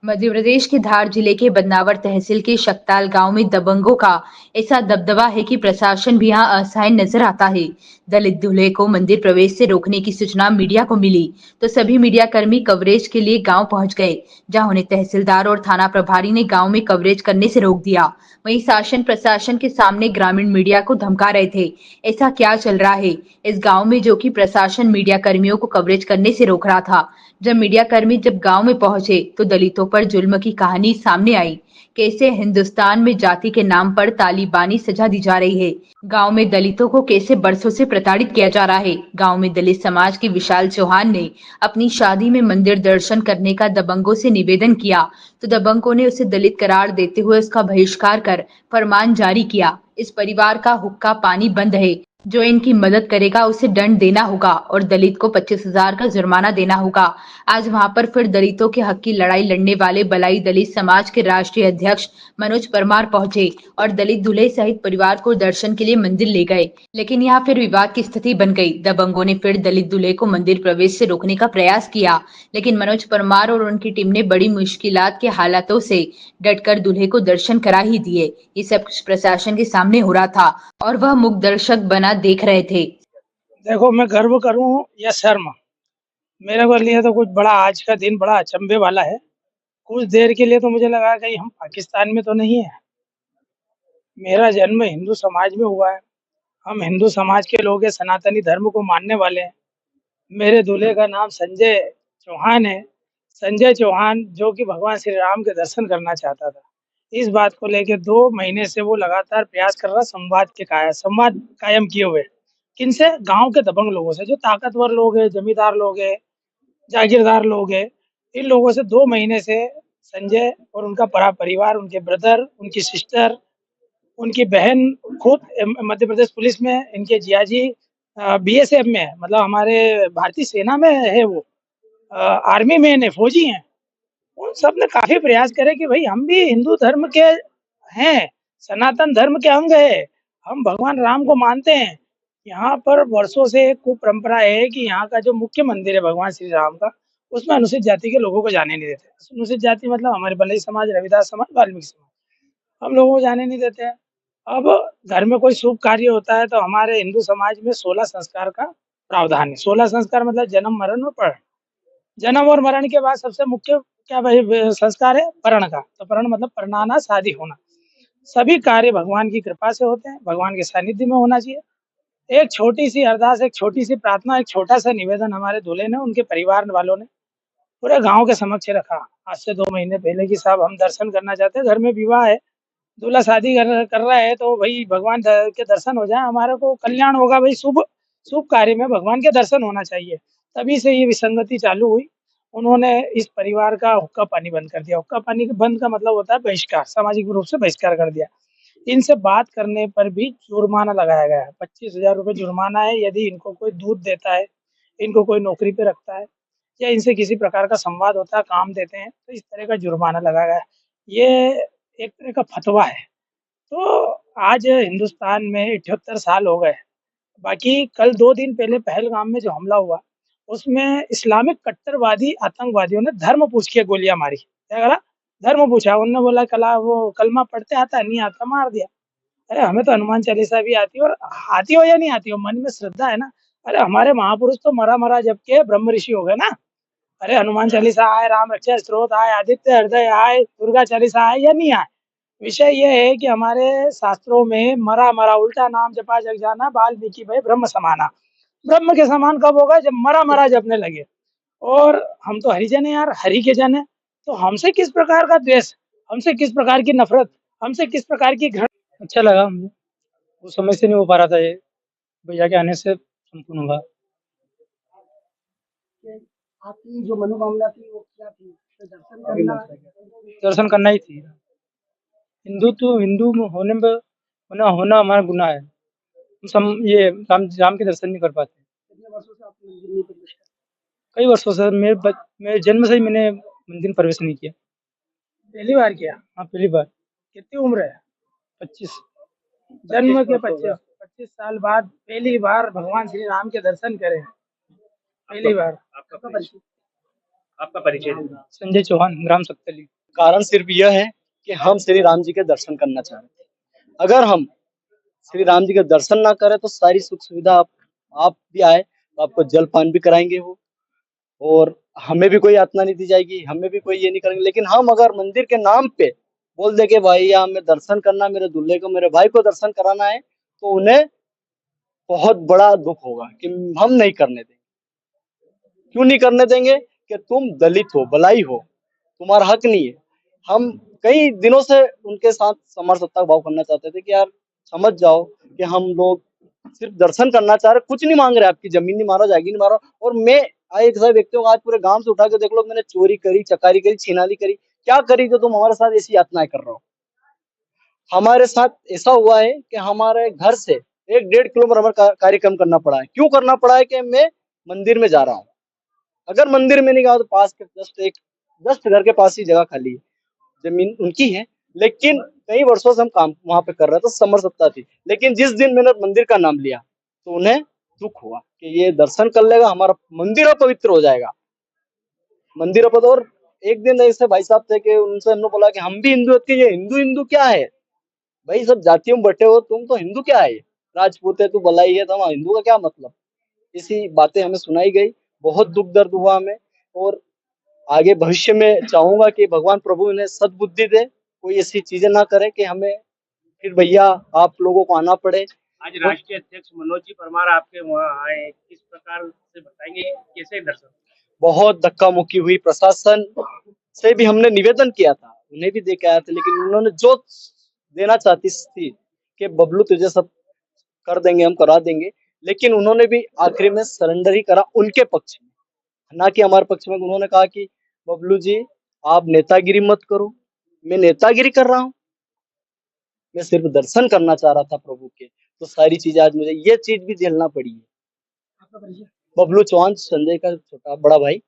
मध्य प्रदेश के धार जिले के बदनावर तहसील के शकताल गांव में दबंगों का ऐसा दबदबा है कि प्रशासन भी यहाँ असहाय नजर आता है। दलित दूल्हे को मंदिर प्रवेश से रोकने की सूचना मीडिया को मिली तो सभी मीडिया कर्मी कवरेज के लिए गांव पहुंच गए, जहां उन्हें तहसीलदार और थाना प्रभारी ने गांव में कवरेज करने से रोक दिया। वहीं शासन प्रशासन के सामने ग्रामीण मीडिया को धमका रहे थे। ऐसा क्या चल रहा है इस गाँव में जो कि प्रशासन मीडिया कर्मियों को कवरेज करने से रोक रहा था। जब मीडिया कर्मी गांव में पहुंचे तो दलितों पर जुल्म की कहानी सामने आई। कैसे हिंदुस्तान में जाति के नाम पर तालिबानी सजा दी जा रही है। गांव में दलितों को कैसे बरसों से प्रताड़ित किया जा रहा है। गांव में दलित समाज के विशाल चौहान ने अपनी शादी में मंदिर दर्शन करने का दबंगों से निवेदन किया तो दबंगों ने उसे दलित करार देते हुए उसका बहिष्कार कर फरमान जारी किया। इस परिवार का हुक्का पानी बंद है। जो इनकी मदद करेगा उसे दंड देना होगा और दलित को 25,000 का जुर्माना देना होगा। आज वहां पर फिर दलितों के हक की लड़ाई लड़ने वाले बलाई दलित समाज के राष्ट्रीय अध्यक्ष मनोज परमार पहुंचे और दलित दूल्हे सहित परिवार को दर्शन के लिए मंदिर ले गए। लेकिन यहाँ फिर विवाद की स्थिति बन गई। दबंगों ने फिर दलित दूल्हे को मंदिर प्रवेश से रोकने का प्रयास किया, लेकिन मनोज परमार और उनकी टीम ने बड़ी मुश्किलात के हालातों से डटकर दूल्हे को दर्शन करा ही दिए। ये सब कुछ प्रशासन के सामने हो रहा था और वह मूक दर्शक बना देख रहे थे। देखो, मैं गर्व करूं या शर्म, मेरे को लिए तो कुछ बड़ा आज का दिन बड़ा अचंभे वाला है। कुछ देर के लिए तो मुझे लगा कहीं हम पाकिस्तान में तो नहीं है। मेरा जन्म हिंदू समाज में हुआ है। हम हिंदू समाज के लोग हैं, सनातनी धर्म को मानने वाले हैं। मेरे दूल्हे का नाम संजय चौहान है। संजय चौहान जो कि भगवान श्री राम के दर्शन करना चाहता था। इस बात को लेके 2 महीने से वो लगातार प्रयास कर रहा, संवाद कायम किए हुए। किनसे? गाँव के दबंग लोगों से, जो ताकतवर लोग हैं, जमींदार लोग हैं, जागीरदार लोग हैं। इन लोगों से 2 महीने से संजय और उनका पूरा परिवार, उनके ब्रदर, उनकी सिस्टर, उनकी बहन खुद मध्य प्रदेश पुलिस में, इनके जियाजी बीएसएफ में है, मतलब हमारे भारतीय सेना में है वो, आर्मी में है, फौजी हैं। उन सब ने काफ़ी प्रयास करे कि भई हम भी हिंदू धर्म के हैं, सनातन धर्म के अंग हैं, हम भगवान राम को मानते हैं। यहाँ पर वर्षों से एक कुपरंपरा है कि यहाँ का जो मुख्य मंदिर है भगवान श्री राम का, उसमें अनुसूचित जाति के लोगों को जाने नहीं देते। अनुसूचित जाति मतलब हमारे बलई समाज, रविदास समाज, वाल्मीकि समाज, हम लोगों को जाने नहीं देते हैं। अब घर में कोई शुभ कार्य होता है तो हमारे हिंदू समाज में 16 संस्कार का प्रावधान है। 16 संस्कार मतलब जन्म, मरण और परण। जन्म और मरण के बाद सबसे मुख्य क्या भाई संस्कार है? परण का। तो परण मतलब परणाना, शादी होना। सभी कार्य भगवान की कृपा से होते हैं, भगवान के सानिध्य में होना चाहिए। एक छोटी-सी अरदास, एक छोटी-सी प्रार्थना, एक छोटा-सा निवेदन हमारे दूल्हे ने, उनके परिवार वालों ने पूरे गाँव के समक्ष रखा। आज से 2 महीने पहले कि साहब हम दर्शन करना चाहते हैं, घर में विवाह है, दूल्हा शादी कर रहा है तो भई भगवान के दर्शन हो जाएँ, हमारे को कल्याण होगा भई, शुभ शुभ कार्य में भगवान के दर्शन होना चाहिए। तभी से ये विसंगति चालू हुई। उन्होंने इस परिवार का हुक्का पानी बंद कर दिया। हुक्का पानी बंद का मतलब होता है बहिष्कार, सामाजिक रूप से बहिष्कार कर दिया। इनसे बात करने पर भी जुर्माना लगाया गया है। 25,000 रुपए जुर्माना है यदि इनको कोई दूध देता है, इनको कोई नौकरी पे रखता है या इनसे किसी प्रकार का संवाद होता है, काम देते हैं, तो इस तरह का जुर्माना लगाया गया है। ये एक तरह का फतवा है। तो आज हिंदुस्तान में 78 साल हो गए। बाकी कल 2 दिन पहले पहलगाम में जो हमला हुआ, उसमें इस्लामिक कट्टरवादी आतंकवादियों ने धर्म पूछ के गोलियाँ मारी। क्या करा? धर्म पूछा, उन्होंने बोला वो कलमा पढ़ते आता है? नहीं आता, मार दिया। अरे हमें तो हनुमान चालीसा भी आती है, और आती हो या नहीं आती हो, मन में श्रद्धा है ना। अरे हमारे महापुरुष तो मरा जब के ब्रह्म ऋषि हो गए ना। अरे हनुमान चालीसा आए, राम रक्षा स्तोत्र आए, आदित्य हृदय आए, दुर्गा चालीसा आए या नहीं आए। विषय ये है कि हमारे शास्त्रों में मरा उल्टा नाम जपा जग जाना, वाल्मीकि भय ब्रह्म समाना। ब्रह्म के समान कब होगा? जब मरा जपने लगे। और हम तो हरिजन हैं यार, हरि के जन हैं। तो हमसे किस प्रकार का द्वेष, हमसे किस प्रकार की नफरत, हमसे किस प्रकार की घृणा। अच्छा लगा मुझे, उस समय से नहीं हो पा रहा था ये, भैया के आने से संपूर्ण हुआ। आपकी जो मनोकामना थी वो क्या थी? तो दर्शन करना ही थी। हिंदू होने में होना हमारा गुनाह है। ये राम के दर्शन नहीं कर पाते। कितने वर्षों से आप मंदिर नहीं प्रवेश कर? कई वर्षों से, मेरे जन्म से ही मैंने मंदिर प्रवेश नहीं किया। पहली बार किया? हाँ, पहली बार। कितनी उम्र है? 25। जन्म के 25 साल बाद पहली बार भगवान श्री राम के दर्शन करे। पहली बार। आपका परिचय? आपका परिचय दीजिए। संजय चौहान, ग्राम सत्तली। कारण सिर्फ यह है कि हम श्री राम जी के दर्शन करना चाह रहे थे। अगर हम श्री राम जी के दर्शन ना करें तो सारी सुख सुविधा आप भी आए तो आपको जल पान भी कराएंगे वो, और हमें भी कोई यातना नहीं दी जाएगी, हमें भी कोई ये नहीं करेंगे। लेकिन हम अगर मंदिर के नाम पे बोल दे के भाई या हमें दर्शन करना, मेरे दूल्हे को, मेरे भाई को दर्शन कराना है, तो उन्हें बहुत बड़ा दुख होगा कि हम नहीं करने देंगे। क्यों नहीं करने देंगे? कि तुम दलित हो, बलाई हो, तुम्हारा हक नहीं है। हम कई दिनों से उनके साथ समरसत्ता भाव करना चाहते थे कि यार समझ जाओ कि हम लोग सिर्फ दर्शन करना चाह रहे, कुछ नहीं मांग रहे, आपकी जमीन नहीं मारो, जागीर नहीं मारो। और मैं एक ऐसा व्यक्ति हूँ, आज पूरे गांव से उठा के देख लो, मैंने चोरी करी, चकारी करी, छीनाली करी, क्या करी जो तुम हमारे साथ ऐसी यातनाएं कर रहे हो? हमारे साथ ऐसा हुआ है कि हमारे घर से 1-1.5 किलोमीटर हमें कार्यक्रम करना पड़ा है। क्यों करना पड़ा है? कि मैं मंदिर में जा रहा हूँ। अगर मंदिर में नहीं गया तो पास के जस्ट घर के पास ही जगह खाली है, जमीन उनकी है, लेकिन कई वर्षों से हम काम वहां पे कर रहे थे, समरसत्ता थी। लेकिन जिस दिन मैंने मंदिर का नाम लिया तो उन्हें दुख हुआ कि ये दर्शन कर लेगा, हमारा मंदिर अपवित्र हो जाएगा, मंदिर अपवित्र। और एक दिन ऐसे भाई साहब थे कि उनसे हमने बोला कि हम भी हिंदू हैं, ये हिंदू हिंदू क्या है भाई, सब जातियों में बटे हो, तुम तो हिंदू क्या है, राजपूत है, तू बलाई है, तो हिंदू का क्या मतलब? इसी बातें हमें सुनाई गई, बहुत दुख दर्द हुआ हमें। और आगे भविष्य में चाहूंगा कि भगवान प्रभु इन्हें सद्बुद्धि दे, कोई ऐसी चीजें ना करे कि हमें फिर भैया आप लोगों को आना पड़े। आज राष्ट्रीय अध्यक्ष मनोज जी परमार आपके वहाँ आए, किस प्रकार से बताएंगे कैसे दर्शन? बहुत धक्का मुक्की हुई, प्रशासन से भी हमने निवेदन किया था, उन्हें भी दे के आए थे, लेकिन उन्होंने जो देना चाहती थी कि बबलू तुझे सब कर देंगे, हम करा देंगे, लेकिन उन्होंने भी आखिरी में सरेंडर ही करा उनके पक्ष में, ना कि हमारे पक्ष में। उन्होंने कहा कि बबलू जी आप नेतागिरी मत करो। मैं नेतागिरी कर रहा हूँ? मैं सिर्फ दर्शन करना चाह रहा था प्रभु के, तो सारी चीजें आज मुझे ये चीज भी झेलना पड़ी है। आपका परिचय? बबलू चौहान, संजय का छोटा बड़ा भाई।